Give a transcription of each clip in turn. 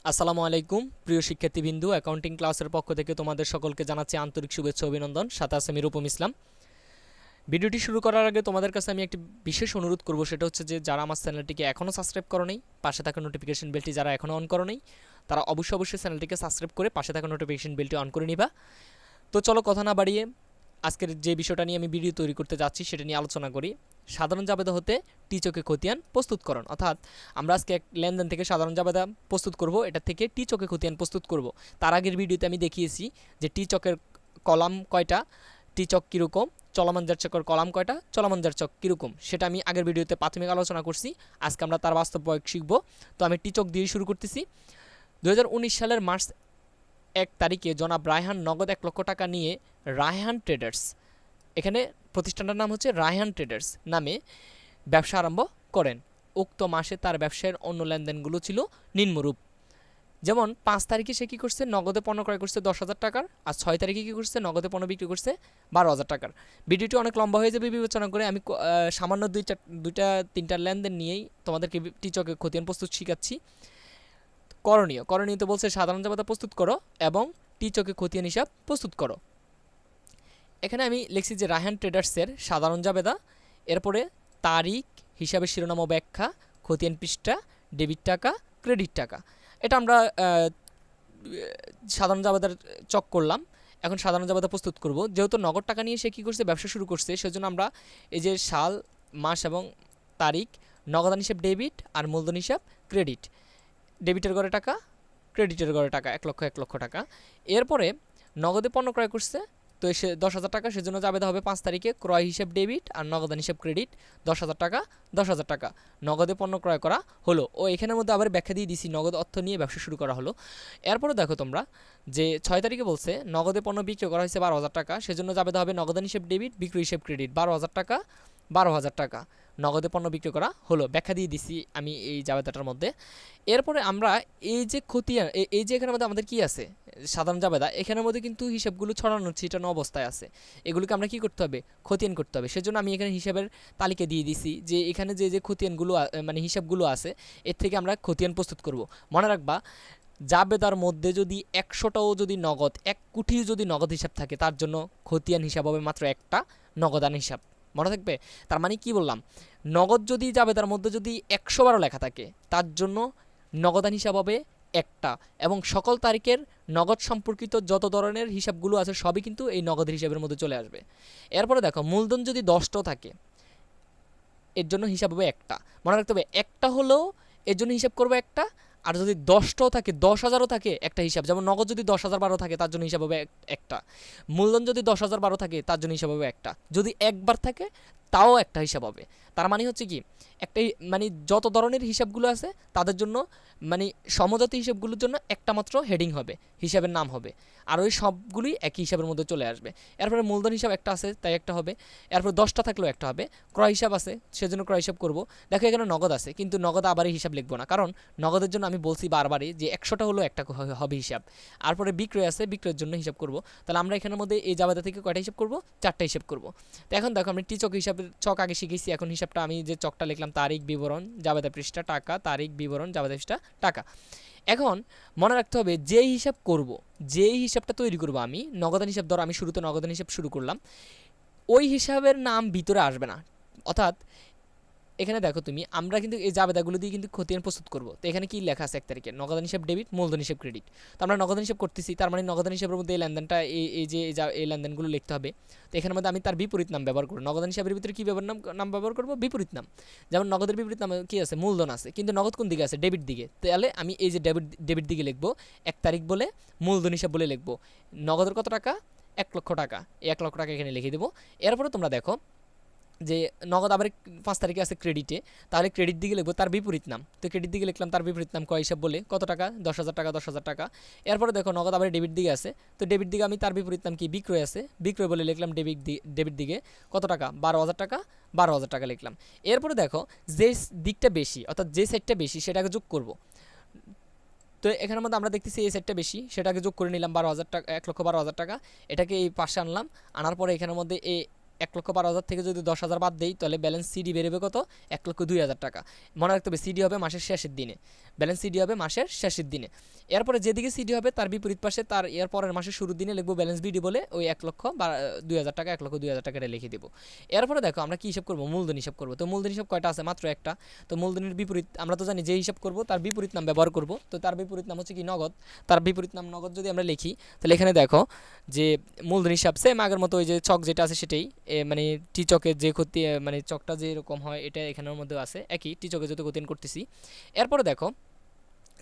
আসসালামু আলাইকুম প্রিয় শিক্ষার্থীবৃন্দু, অ্যাকাউন্টিং ক্লাসের পক্ষ থেকে তোমাদের সকলকে জানাচ্ছি আন্তরিক শুভেচ্ছা অভিনন্দন। সাথে আছে আমি রূপম ইসলাম। ভিডিওটি শুরু করার আগে তোমাদের কাছে আমি একটি বিশেষ অনুরোধ করব, সেটা হচ্ছে যে যারা আমার চ্যানেলটিকে এখনও সাবস্ক্রাইব করো নাই, পাশে থাকা নোটিফিকেশন বেলটি যারা এখনও অন করো নাই, তারা অবশ্যই চ্যানেলটিকে সাবস্ক্রাইব করে পাশে থাকা নোটিফিকেশন বেলটি অন করে নিবা। তো চলো কথা না বাড়িয়ে আজকের যে বিষয়টা নিয়ে আমি ভিডিও তৈরি করতে যাচ্ছি সেটা নিয়ে আলোচনা করি। সাধারণ জাবেদা হতে টিচকে খতিয়ান প্রস্তুতকরণ, অর্থাৎ আমরা আজকে এক লেনদেন থেকে সাধারণ জাবেদা প্রস্তুত করব, এটা থেকে টিচকে খতিয়ান প্রস্তুত করব। তার আগের ভিডিওতে আমি দেখিয়েছি যে টিচকের কলাম কয়টা, টিচক কীরকম, চলমান জার চকের কলাম কয়টা, চলমান জার চক কীরকম, সেটা আমি আগের ভিডিওতে প্রাথমিক আলোচনা করছি। আজকে আমরা তার বাস্তব প্রয়োগ শিখব। তো আমি টিচক দিয়ে শুরু করতেছি। 2019 সালের মার্চ 1 তারিখে জনাব রায়হান নগদ 1 লক্ষ টাকা নিয়ে রায়হান ট্রেডার্স, এখানে প্রতিষ্ঠানটার নাম হচ্ছে রায়হান ট্রেডার্স নামে ব্যবসা আরম্ভ করেন। উক্ত মাসে তার ব্যবসায়ের অন্য লেনদেনগুলো ছিল নিম্নরূপ। যেমন 5 তারিখে সে কী করছে, নগদে পণ্য ক্রয় করছে 10,000 টাকার, আর 6 তারিখে কী করছে, নগদে পণ্য বিক্রি করছে 12,000 টাকার। ভিডিওটি অনেক লম্বা হয়ে যাবে বিবেচনা করে আমি সামান্য দুইটা তিনটা লেনদেন নিয়েই তোমাদেরকে টিচকে খতিয়ান প্রস্তুত শিখাচ্ছি। করণীয় তো বলছে সাধারণ জাবেদা প্রস্তুত করো এবং টিচকে খতিয়ান হিসাব প্রস্তুত করো। এখানে আমি লিখছি যে রায়হান ট্রেডার্সের সাধারণ জাবেদা, এরপরে তারিখ, হিসাবের শিরোনাম ও ব্যাখ্যা, খতিয়ান পৃষ্ঠা, ডেবিট টাকা, ক্রেডিট টাকা। এটা আমরা সাধারণ জাবেদার চক করলাম। এখন সাধারণ জাবেদা প্রস্তুত করব। যেহেতু নগদ টাকা নিয়ে সে কী করছে, ব্যবসা শুরু করছে, সেজন্য আমরা এই যে সাল, মাস এবং তারিখ, নগদান হিসাব ডেবিট আর মূলধন হিসাব ক্রেডিট। ডেবিটের ঘরে টাকা, ক্রেডিটের ঘরে টাকা, 1 লক্ষ টাকা। এরপরে নগদে পণ্য ক্রয় করছে, তো সে 10,000 টাকা, সেজন্য জাবেদা হবে 5 তারিখে ক্রয় হিসাব ডেবিট আর নগদান হিসাব ক্রেডিট। 10,000 টাকা, 10,000 টাকা নগদে পণ্য ক্রয় করা হলো। ও এখানের মধ্যে আবার ব্যাখ্যা দিয়ে দিছি, নগদ অর্থ নিয়ে ব্যবসা শুরু করা হলো। এরপরে দেখো তোমরা যে 6 তারিখে বলছে নগদে পণ্য বিক্রি করা হয়েছে 12,000 টাকা, সেজন্য জাবেদা হবে নগদান হিসাব ডেবিট, বিক্রয় হিসাব ক্রেডিট। 12,000 টাকা, 12,000 টাকা নগদে পণ্য বিক্রি করা হলো, ব্যাখ্যা দিয়ে দিছি আমি এই জাবেদাটার মধ্যে। এরপরে আমরা এই যে খতিয়ান, এই যে এখানের মধ্যে আমাদের কি আছে, সাধারণ জাবেদা, এখানের মধ্যে কিন্তু হিসাবগুলো ছড়ানো ছিটানো অবস্থায় আছে। এগুলোকে আমরা কি করতে হবে, খতিয়ান করতে হবে। সেজন্য আমি এখানে হিসাবের তালিকা দিয়ে দিছি যে এখানে যে যে খতিয়ানগুলো মানে হিসাবগুলো আছে, এর থেকে আমরা খতিয়ান প্রস্তুত করব। মনে রাখবা, জাবেদার মধ্যে যদি 100টাও যদি নগদ, 1 কোটি যদি নগদ হিসাব থাকে, তার জন্য খতিয়ান হিসাব হবে মাত্র একটা, নগদান হিসাব। মনে থাকবে? তার মানে কি বললাম, নগদ যদি জাবেদার মধ্যে যদি 100 লেখা থাকে, তার জন্য নগদান হিসাব হবে একটা, এবং সকল তারিখের নগদ সম্পর্কিত যত ধরনের হিসাবগুলো আছে সবই কিন্তু এই নগদের হিসাবের মধ্যে চলে আসবে। এরপরে দেখো, মূলধন যদি 10টাও থাকে, এর জন্য হিসাব হবে একটা। মনে রাখতে হবে, একটা হলেও এর জন্য হিসাব করবে একটা, আর যদি 10টাও থাকে, 10,000ও থাকে, একটা হিসাব। যেমন নগদ যদি 10,012 থাকে, তার জন্য হিসাব হবে একটা। মূলধন যদি 10,012 থাকে, তার জন্য হিসাব হবে একটা। যদি একবার থাকে, তাও একটা হিসাব হবে। তার মানে হচ্ছে কি, একটা মানে যত ধরনের হিসাবগুলো আছে তাদের জন্য, মানে সমজাতি হিসাবগুলোর জন্য একটা মাত্র হেডিং হবে, হিসাবের নাম হবে, আর ওই সবগুলোই একই হিসাবের মধ্যে চলে আসবে। এরপরে মূলধন হিসাব একটা আছে, তাই একটা হবে। এরপর 10টা থাকলেও একটা হবে। ক্রয় হিসাব আছে, সেজন্য ক্রয় হিসাব করব। দেখো এখানে নগদ আছে, কিন্তু নগদ আবার হিসাব লিখবো না, কারণ নগদের জন্য আমি বলছি বারবারই যে 100টা হলো একটা হবে হিসাব। তারপরে বিক্রয় আছে, বিক্রয়ের জন্য হিসাব করব। তাহলে আমরা এখানের মধ্যে এই জাবেদা থেকে কয়টা হিসাব করব, 4টা হিসাব করব। তো এখন দেখো, আমি টিচক হিসাবের চক আগে শিখেছি, এখন হিসাবটা আমি যে চকটা লিখলাম, তারিখ, বিবরণ, জাবেদা পৃষ্ঠা, টাকা, তারিখ, বিবরণ, জাবেদা পৃষ্ঠা, টাকা। এখন মনে রাখতে হবে, যেই হিসাব করব, যেই হিসাবটা তৈরি করব, আমি নগদান হিসাব, ধরো আমি শুরুতে নগদান হিসাব শুরু করলাম, ওই হিসাবের নাম ভিতরে আসবে না। অর্থাৎ এখানে দেখো তুমি, আমরা কিন্তু এই জাবেদাগুলো দিয়ে কিন্তু খতিয়ান প্রস্তুত করব। তো এখানে কি লেখা আছে 1 তারিখে, নগদান হিসাব ডেবিট, মূলধন হিসাব ক্রেডিট। তো আমরা নগদান হিসাব করতেছি, তার মানে নগদান হিসাবের মধ্যে এই লেনদেনটা, এই লেনদেনগুলো লিখতে হবে। তো এখানের মধ্যে আমি তার বিপরীত নাম ব্যবহার করব। নগদান হিসাবের ভিতরে কি নাম ব্যবহার করব, বিপরীত নাম। যেমন নগদের বিপরীত নাম কি আছে, মূলধন আছে, কিন্তু নগদ কোন দিকে আছে, ডেবিট দিকে। তাহলে আমি এই যে ডেবিট দিকে লিখবো, 1 তারিখ বলে মূলধন হিসাব বলে লিখবো। নগদের কত টাকা, 1 লক্ষ টাকা, এই 1 লক্ষ টাকা এখানে লিখে দেবো। এরপরে তোমরা দেখো যে নগদ আবার 5 তারিখে আছে ক্রেডিটে, তাহলে ক্রেডিট দিকে লিখবো তার বিপরীত নাম। তো ক্রেডিট দিকে লিখলাম তার বিপরীত নাম ক্রয় হিসাব বলে, কত টাকা, 10,000 টাকা, 10,000 টাকা। এরপরে দেখো নগদ আবার ডেবিট দিকে আছে, তো ডেবিট দিকে আমি তার বিপরীত নাম কি, বিক্রয় আছে, বিক্রয় বলে লিখলাম ডেবিট দিকে, কত টাকা, 12,000 টাকা, 12,000 টাকা লিখলাম। এরপরে দেখো, যে দিকটা বেশি, অর্থাৎ যে সাইডটা বেশি, সেটাকে যোগ করব। তো এখানের মধ্যে আমরা দেখতেছি এই সাইডটা বেশি, সেটাকে যোগ করে নিলাম 12,000 টাকা, 1,12,000 টাকা। এটাকে এই পাশে আনলাম, আনার পরে এখানের মধ্যে 1,12,000 থেকে যদি 10,000 বাদ দেই তাহলে ব্যালেন্স সিডি বেরোবে কত? 1,02,000 টাকা। মনে রাখতে হবে সিডি হবে মাসের শেষের দিনে, ব্যালেন্স সিডি হবে মাসের শেষের দিনে। এরপরে যেদিকে সিডি হবে তার বিপরীত পাশে তার এর পরের মাসের শুরুর দিনে লিখবো ব্যালেন্স বিডি বলে ওই 1,02,000 টাকা 1,02,000 টাকাটা লিখে দেবো। এরপরে দেখো আমরা কি হিসাব করবো? মূলধন হিসাব করবো। তো মূলধন হিসাব কয়টা আছে? মাত্র একটা। তো মূলধনের বিপরীত আমরা তো জানি যে হিসাব করবো তার বিপরীত নাম ব্যবহার করবো। তো তার বিপরীত নাম হচ্ছে কি? নগদ। তার বিপরীত নাম নগদ যদি আমরা লিখি তাহলে এখানে দেখো যে মূলধন হিসাব সেম আগের মতো ওই যে চক যেটা আছে সেটাই, মানে টি চকের যে ক্ষতি মানে চকটা যে এরকম হয় এটা এখানের মধ্যেও আছে একই, টি চকে যত গতিন করতেছি। এরপরে দেখো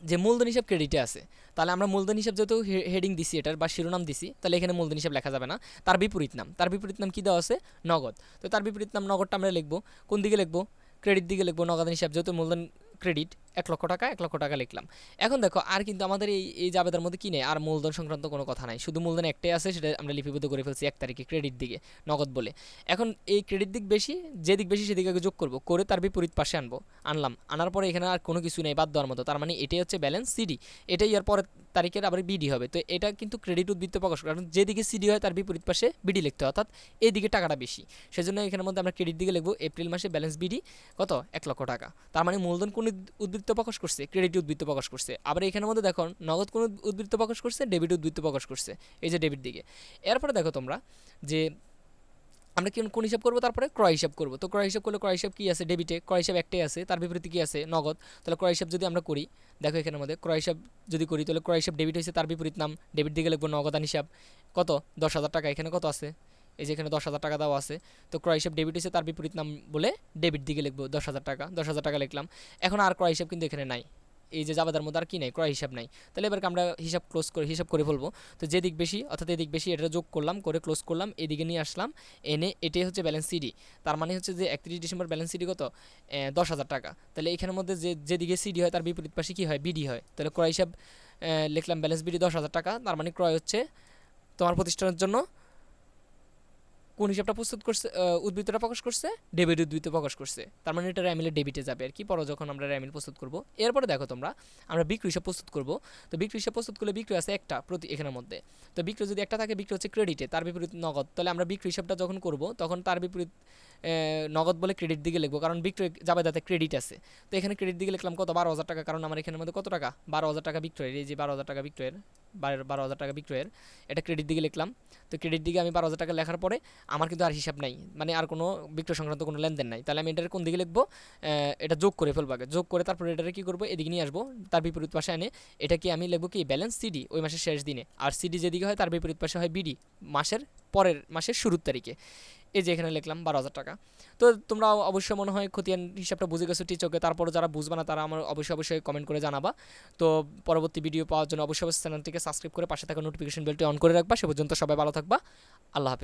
যে মূলধন হিসাব ক্রেডিটে আছে, তাহলে আমরা মূলধন হিসাব যেহেতু হেডিং দিছি এটার বা শিরোনাম দিছি, তাহলে এখানে মূলধন হিসাব লেখা যাবে না। তার বিপরীত নাম কি দেওয়া আছে? নগদ। তো তার বিপরীত নাম নগদটা আমরা লিখবো কোন দিকে? লিখবো ক্রেডিট দিকে লিখবো। নগদান হিসাব যেহেতু মূলধন ক্রেডিট 1,00,000 লিখলাম। এখন দেখো আর কিন্তু আমাদের এই জাবেদার মধ্যে কি নেই, আর মূলধন সংক্রান্ত কোনো কথা নাই, শুধু মূলধন একটাই আছে, সেটা আমরা লিপিবদ্ধ করে ফেলছি 1 তারিখে ক্রেডিট দিকে নগদ বলে। এখন এই ক্রেডিট দিক বেশি, যে দিক বেশি সেদিকে আগে যোগ করবো, করে তার বিপরীত পাশে আনলাম, আনার পরে এখানে আর কোনো কিছু নেই বাদ দেওয়ার মতো, তার মানে এটাই হচ্ছে ব্যালেন্স সিডি, এটাই এর পরের তারিখের আবার বিডি হবে। তো এটা কিন্তু ক্রেডিট উদ্বৃত্ত প্রকাশ, কারণ যেদিকে সিডি হয় তার বিপরীত পাশে বিডি লিখতে হয়, অর্থাৎ এই দিকে টাকাটা বেশি, সেজন্য এখানের মধ্যে আমরা ক্রেডিট দিকে লিখবো এপ্রিল মাসে ব্যালেন্স বিডি কত? 1,00,000 টাকা। তার মানে মূলধন কোন উদ্বৃত্ত প্রকাশ করছে? ক্রেডিট উদ্বৃত্ত প্রকাশ করছে। আবার এখানের মধ্যে দেখো নগদ কোন উদ্বৃত্ত প্রকাশ করছে? ডেবিট উদ্বৃত্ত প্রকাশ করছে, এই যে ডেবিট দিকে। এরপরে দেখো তোমরা যে আমরা কোন হিসাব করবো? তারপরে ক্রয় হিসাব করবো। তো ক্রয় হিসাব করলে ক্রয় হিসাব কি আছে? ডেবিটে ক্রয় হিসাব একটাই আছে, তার বিপরীতে কি আছে? নগদ। তাহলে ক্রয় হিসাব যদি আমরা করি, দেখো এখানের মধ্যে ক্রয় হিসাব যদি করি তাহলে ক্রয় হিসাব ডেবিট হয়েছে, তার বিপরীত নাম ডেবিট দিকে লিখবো নগদান হিসাব কত? 10,000 টাকা। এখানে কত আছে? এই যে এখানে 10,000 টাকা দেওয়া আছে। তো ক্রয় হিসাব ডেবিট হয়েছে, তার বিপরীত নাম বলে ডেবিট দিকে লিখবো 10,000 টাকা। 10,000 টাকা লিখলাম। এখন আর ক্রয় হিসাব কিন্তু এখানে নাই, এই যে জাবেদার মধ্যে আর কি নাই? ক্রয় হিসাব নাই। তাহলে এবার আমরা হিসাব করে ফেলবো। তো যে দিক বেশি অর্থাৎ এদিক বেশি, এটা যোগ করলাম, করে ক্লোজ করলাম, এদিকে নিয়ে আসলাম, এনে এটাই হচ্ছে ব্যালেন্স সিডি। তার মানে হচ্ছে যে 31 ডিসেম্বর ব্যালেন্স সিডি কত? 10,000 টাকা। তাহলে এখানের মধ্যে যেদিকে সিডি হয় তার বিপরীত পাশে কি হয়? বিডি হয়। তাহলে ক্রয় হিসাব লিখলাম ব্যালেন্স বিডি 10,000 টাকা। তার মানে ক্রয় হচ্ছে তোমার প্রতিষ্ঠানের জন্য কোন হিসাবটা প্রস্তুত করছে? উদ্বৃত্তটা প্রকাশ করছে, ডেবিট উদ্বৃত্ত প্রকাশ করছে। তার মানে এটা র্যামিলে ডেবিটে যাবে আর কি, পরে যখন আমরা র্যামিল প্রস্তুত করব। এরপরে দেখো তোমরা আমরা বিক্রি হিসাব প্রস্তুত করব। তো বিক্রি হিসাব প্রস্তুত করলে বিক্রি আছে একটা প্রতি এখানের মধ্যে। তো বিক্রি যদি একটা থাকে, বিক্রি হচ্ছে ক্রেডিটে, তার বিপরীত নগদ। তাহলে আমরা বিক্রি হিসাবটা যখন করব তখন তার বিপরীত নগদ বলে ক্রেডিট দিকে লিখবো, কারণ বিক্রয় জাবেদাতে ক্রেডিট আছে। তো এখানে ক্রেডিট দিকে লিখলাম কত? 12,000 টাকা, কারণ আমার এখানের মধ্যে কত টাকা? 12,000 টাকা বিক্রয়ের, এই যে 12,000 টাকা বিক্রয়ের, 12,000 টাকা বিক্রয়ের, এটা ক্রেডিট দিকে লিখলাম। তো ক্রেডিট দিকে আমি 12,000 টাকা লেখার পরে আমার কিন্তু আর হিসাব নাই, মানে আর কোনো বিক্রয় সংক্রান্ত কোনো লেনদেন নাই। তাহলে আমি এটার কোন দিকে লিখবো? এটা যোগ করে ফেলবো আগে, যোগ করে তারপরে এটাকে কী করবো? এদিকে নিয়ে আসবো, তার বিপরীত পাশে এনে এটাকে আমি লিখবো কি? ব্যালেন্স সিডি ওই মাসের শেষ দিনে। আর সিডি যেদিকে হয় তার বিপরীত পাশে হয় বিডি মাসের পরের মাসের শুরুর তারিখে। এই যে এখানে লিখলাম 12,000 টাকা। তো তোমরা অবশ্যই মনে হয় খতিয়ান হিসাবটা বুঝে গেছো টিচকে। তারপরে যারা বুঝবে না তারা আমার অবশ্যই কমেন্ট করে জানাবা। তো পরবর্তী ভিডিও পাওয়ার জন্য অবশ্যই চ্যানেলটিকে সাবস্ক্রাইব করে পাশে থাকা নোটিফিকেশন বেলটি অন করে রাখবা। সে পর্যন্ত সবাই ভালো থাকবা। আল্লাহ হাফেজ।